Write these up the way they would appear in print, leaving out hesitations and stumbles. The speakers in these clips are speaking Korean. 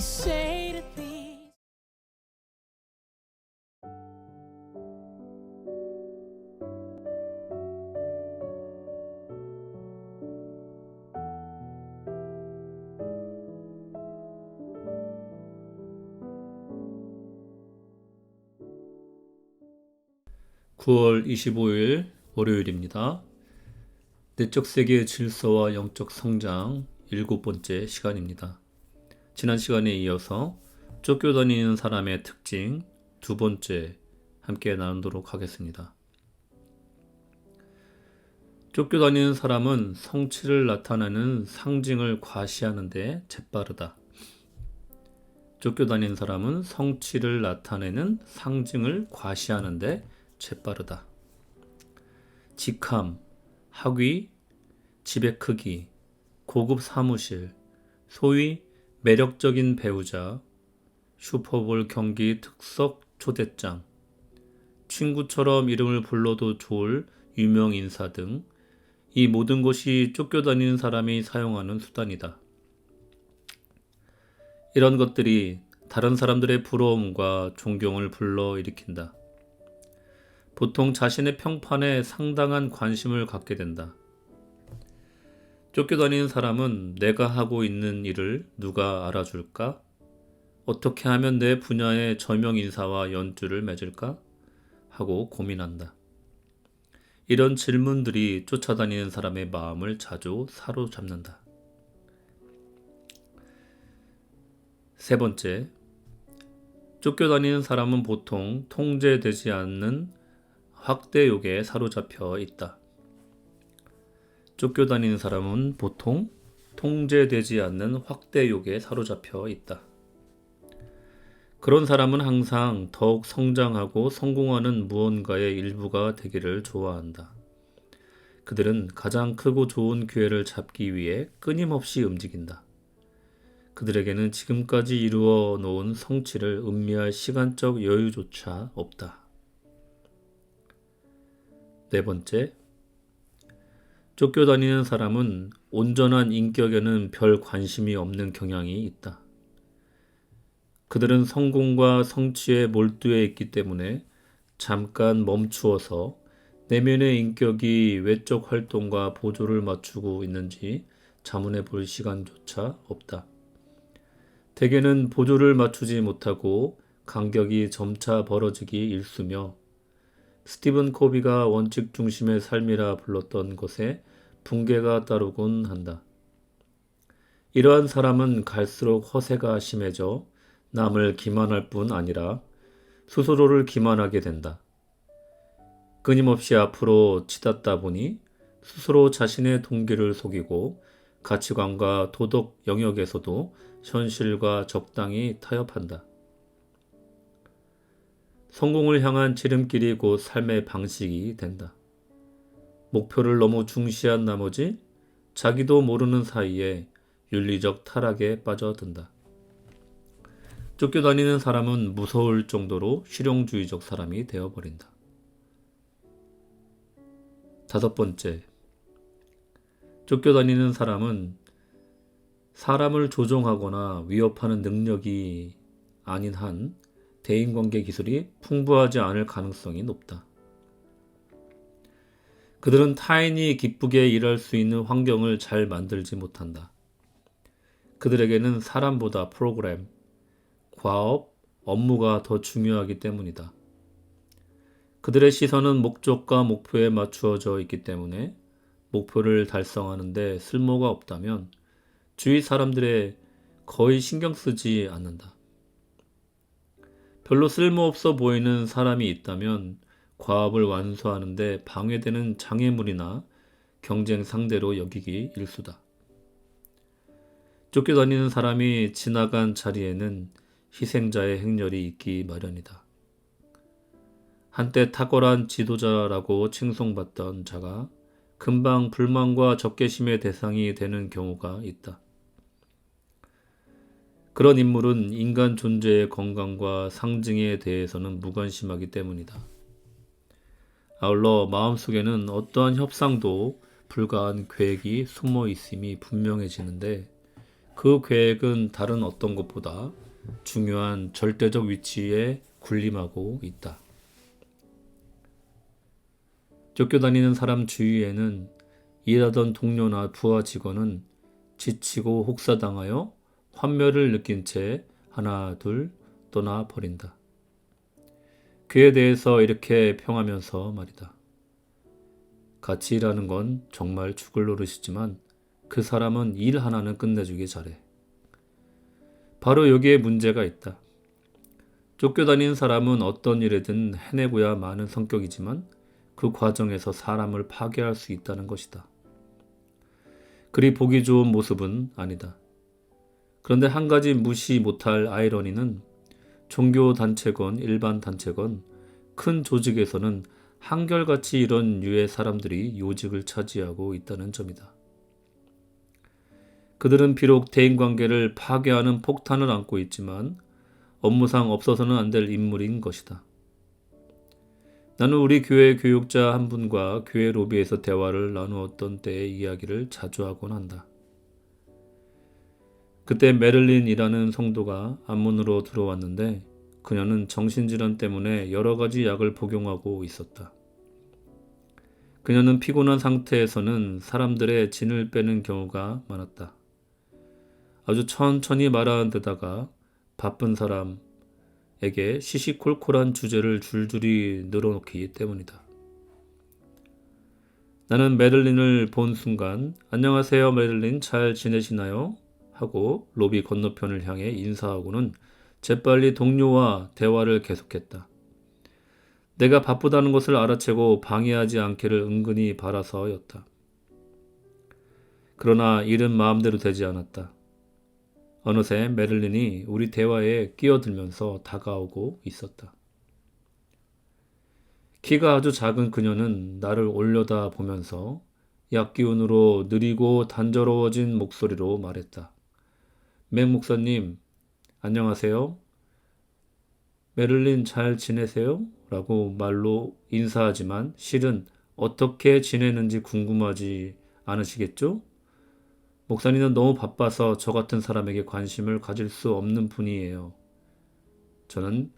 say to these? 9월 25일 월요일입니다. 내적 세계의 질서와 영적 성장 7번째 시간입니다. 지난 시간에 이어서 쫓겨다니는 사람의 특징 2번째 함께 나누도록 하겠습니다. 쫓겨다니는 사람은 성취를 나타내는 상징을 과시하는 데 재빠르다. 쫓겨다니는 사람은 성취를 나타내는 상징을 과시하는 데 재빠르다. 직함, 학위, 집의 크기, 고급 사무실, 소위 매력적인 배우자, 슈퍼볼 경기 특석 초대장, 친구처럼 이름을 불러도 좋을 유명 인사 등 이 모든 것이 쫓겨다니는 사람이 사용하는 수단이다. 이런 것들이 다른 사람들의 부러움과 존경을 불러일으킨다. 보통 자신의 평판에 상당한 관심을 갖게 된다. 쫓겨다니는 사람은 내가 하고 있는 일을 누가 알아줄까? 어떻게 하면 내 분야의 저명 인사와 연줄을 맺을까? 하고 고민한다. 이런 질문들이 쫓아다니는 사람의 마음을 자주 사로잡는다. 세 번째, 쫓겨다니는 사람은 보통 통제되지 않는 확대욕에 사로잡혀 있다. 쫓겨다니는 사람은 보통 통제되지 않는 확대욕에 사로잡혀 있다. 그런 사람은 항상 더욱 성장하고 성공하는 무언가의 일부가 되기를 좋아한다. 그들은 가장 크고 좋은 기회를 잡기 위해 끊임없이 움직인다. 그들에게는 지금까지 이루어 놓은 성취를 음미할 시간적 여유조차 없다. 네 번째, 쫓겨다니는 사람은 온전한 인격에는 별 관심이 없는 경향이 있다. 그들은 성공과 성취에 몰두해 있기 때문에 잠깐 멈추어서 내면의 인격이 외적 활동과 보조를 맞추고 있는지 자문해 볼 시간조차 없다. 대개는 보조를 맞추지 못하고 간격이 점차 벌어지기 일쑤며 스티븐 코비가 원칙 중심의 삶이라 불렀던 것에 붕괴가 따르곤 한다. 이러한 사람은 갈수록 허세가 심해져 남을 기만할 뿐 아니라 스스로를 기만하게 된다. 끊임없이 앞으로 치닫다 보니 스스로 자신의 동기를 속이고 가치관과 도덕 영역에서도 현실과 적당히 타협한다. 성공을 향한 지름길이 곧 삶의 방식이 된다. 목표를 너무 중시한 나머지 자기도 모르는 사이에 윤리적 타락에 빠져든다. 쫓겨다니는 사람은 무서울 정도로 실용주의적 사람이 되어버린다. 다섯 번째, 쫓겨다니는 사람은 사람을 조종하거나 위협하는 능력이 아닌 한 대인관계 기술이 풍부하지 않을 가능성이 높다. 그들은 타인이 기쁘게 일할 수 있는 환경을 잘 만들지 못한다. 그들에게는 사람보다 프로그램, 과업, 업무가 더 중요하기 때문이다. 그들의 시선은 목적과 목표에 맞추어져 있기 때문에 목표를 달성하는 데 쓸모가 없다면 주위 사람들에 거의 신경 쓰지 않는다. 별로 쓸모없어 보이는 사람이 있다면 과업을 완수하는 데 방해되는 장애물이나 경쟁 상대로 여기기 일쑤다. 쫓겨다니는 사람이 지나간 자리에는 희생자의 행렬이 있기 마련이다. 한때 탁월한 지도자라고 칭송받던 자가 금방 불만과 적개심의 대상이 되는 경우가 있다. 그런 인물은 인간 존재의 건강과 상징에 대해서는 무관심하기 때문이다. 아울러 마음속에는 어떠한 협상도 불가한 계획이 숨어 있음이 분명해지는데 그 계획은 다른 어떤 것보다 중요한 절대적 위치에 군림하고 있다. 쫓겨다니는 사람 주위에는 일하던 동료나 부하 직원은 지치고 혹사당하여 환멸을 느낀 채 하나 둘 떠나 버린다. 그에 대해서 이렇게 평하면서 말이다. 같이 일하는 건 정말 죽을 노릇이지만 그 사람은 일 하나는 끝내주기 잘해. 바로 여기에 문제가 있다. 쫓겨다니는 사람은 어떤 일에든 해내고야 마는 성격이지만 그 과정에서 사람을 파괴할 수 있다는 것이다. 그리 보기 좋은 모습은 아니다. 그런데 한 가지 무시 못할 아이러니는 종교 단체건 일반 단체건 큰 조직에서는 한결같이 이런 유의 사람들이 요직을 차지하고 있다는 점이다. 그들은 비록 대인관계를 파괴하는 폭탄을 안고 있지만 업무상 없어서는 안 될 인물인 것이다. 나는 우리 교회 교육자 한 분과 교회 로비에서 대화를 나누었던 때의 이야기를 자주 하곤 한다. 그때 메를린이라는 성도가 안문으로 들어왔는데 그녀는 정신질환 때문에 여러 가지 약을 복용하고 있었다. 그녀는 피곤한 상태에서는 사람들의 진을 빼는 경우가 많았다. 아주 천천히 말하는 데다가 바쁜 사람에게 시시콜콜한 주제를 줄줄이 늘어놓기 때문이다. 나는 메를린을 본 순간 안녕하세요 메를린 잘 지내시나요? 하고 로비 건너편을 향해 인사하고는 재빨리 동료와 대화를 계속했다. 내가 바쁘다는 것을 알아채고 방해하지 않기를 은근히 바라서였다. 그러나 일은 마음대로 되지 않았다. 어느새 메를린이 우리 대화에 끼어들면서 다가오고 있었다. 키가 아주 작은 그녀는 나를 올려다 보면서 약기운으로 느리고 단조로워진 목소리로 말했다. 맥 목사님, 안녕하세요. 메를린 잘 지내세요? 라고 말로 인사하지만 실은 어떻게 지내는지 궁금하지 않으시겠죠? 목사님은 너무 바빠서 저 같은 사람에게 관심을 가질 수 없는 분이에요. 저는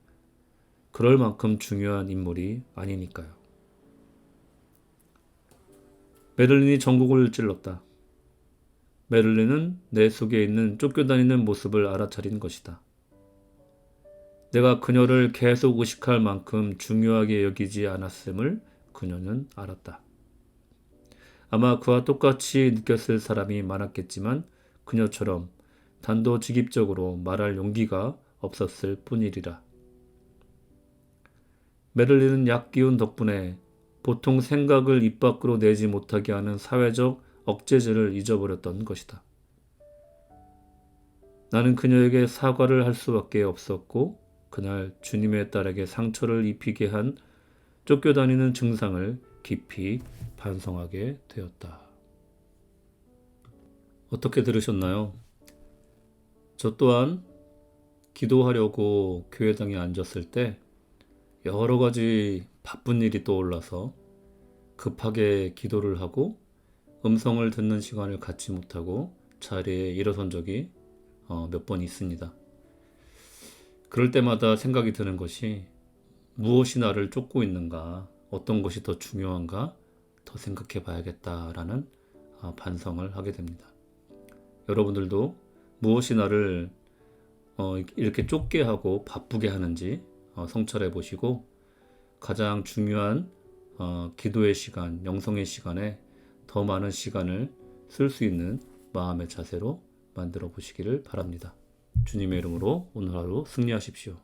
그럴 만큼 중요한 인물이 아니니까요. 메를린이 전곡을 찔렀다. 메를린은 내 속에 있는 쫓겨다니는 모습을 알아차린 것이다. 내가 그녀를 계속 의식할 만큼 중요하게 여기지 않았음을 그녀는 알았다. 아마 그와 똑같이 느꼈을 사람이 많았겠지만 그녀처럼 단도직입적으로 말할 용기가 없었을 뿐이리라. 메를린은 약기운 덕분에 보통 생각을 입 밖으로 내지 못하게 하는 사회적 억제제를 잊어버렸던 것이다. 나는 그녀에게 사과를 할 수밖에 없었고 그날 주님의 딸에게 상처를 입히게 한 쫓겨다니는 증상을 깊이 반성하게 되었다. 어떻게 들으셨나요? 저 또한 기도하려고 교회당에 앉았을 때 여러 가지 바쁜 일이 떠올라서 급하게 기도를 하고 음성을 듣는 시간을 갖지 못하고 자리에 일어선 적이 몇 번 있습니다. 그럴 때마다 생각이 드는 것이 무엇이 나를 쫓고 있는가, 어떤 것이 더 중요한가 더 생각해 봐야겠다라는 반성을 하게 됩니다. 여러분들도 무엇이 나를 이렇게 쫓게 하고 바쁘게 하는지 성찰해 보시고 가장 중요한 기도의 시간, 영성의 시간에 더 많은 시간을 쓸 수 있는 마음의 자세로 만들어 보시기를 바랍니다. 주님의 이름으로 오늘 하루 승리하십시오.